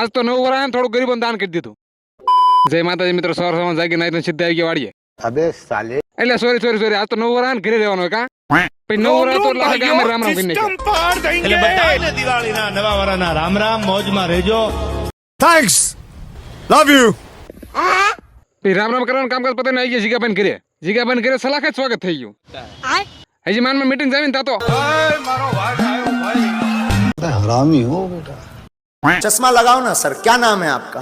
આજ તો 9 વરા થોડું ગરીબોને દાન કરી દીધું. જય માતાજી મિત્રો, સવાર સવાર જાગી નાઈ સીધા આવી ગયા વાડીએ. अबे साले એટલે સોરી આજ તો 9 વરા ઘરે રહેવાનું કા પછી 9 વરા તો લાગે કે અમે રામ રામ કરીને એટલે બધાને દિવાળીના નવા વરાના રામ રામ, મોજમાં રહેજો. Thanks. Love you. પછી રામ રામ કરવાનું કામકાજ પતાઈને આવી ગયા જીગાભાઈ ઘરે. જીગાભાઈ ઘરે સલાખે જ સ્વાગત થઈ ગયું. હજી માનમાં મીટિંગ જાવીને તાતો हरामी हो बेटा. चश्मा लगाओ ना सर, क्या नाम है आपका?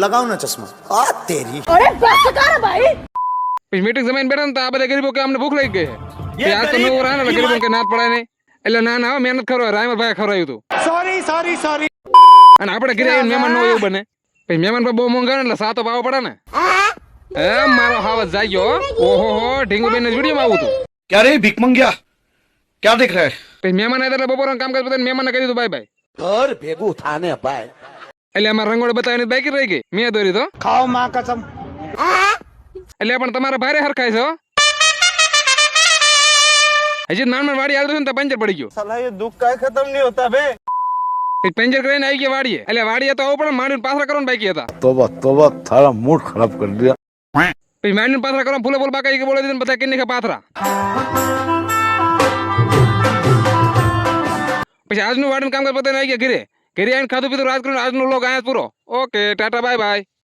लगाओ ना चश्मा. आ तेरी પછી મીટિંગ જમાઈને બેઠા ને તો આ બધા ગરીબો કે અમને ભૂખ લાગી ગઈ છે. આજ તો 9 વરા ને ગરીબો કે નાત પડાય નહીં. એટલે ના મહેનત કરો. રાયમભાઈ ખવડાવ્યું હતું. સોરી. અને આપણે ઘરે આવીને મહેમાન નો એવું બને. પછી મહેમાન પર બહુ મોંઘા ને એટલે સાતો પાવો પડે ને. મારો હાવત જાગ્યો. ઓહો ઢીંગુબેન ને વિડીયો માં આવું હતું. क्या रे भीख मंगिया, क्या देख रहा है? પછી મહેમાન આવ્યા એટલે બપોરના કામકાજ બતાવીને મહેમાનને કહી દીધું બાય બાય. घर भेगू थाने भाई. એટલે અમારે રંગોળી બતાવીને બાકી રહી ગઈ. મેં દોરી તો ખાઓ માં કસમ. એટલે પણ તમારા ભારે હરખાય છે હો. હજી નાન વાડી આવતું ને તો પંચર પડી ગયું. साला ये दुख का खत्म नहीं होता बे. પછી પંચર કરીને આવી ગયા વાડીએ. એટલે વાડીએ તો આવું પણ માંડીને પાછળ કરવાનું બાકી હતા. तोबा थारा मूड खराब कर दिया. પછી માંડીને પાથરા કરવા ફૂલે બાકી બોલે દીધું બધા કિન્ની પાથરા. પછી આજનું વાડીનું કામકાજ બતાવીને આવી ગયા ઘરે. ઘરે આવીને ખાધું પીધું રાત કરીને આજનો લોગ આયા પૂરો. Okay tata bye bye.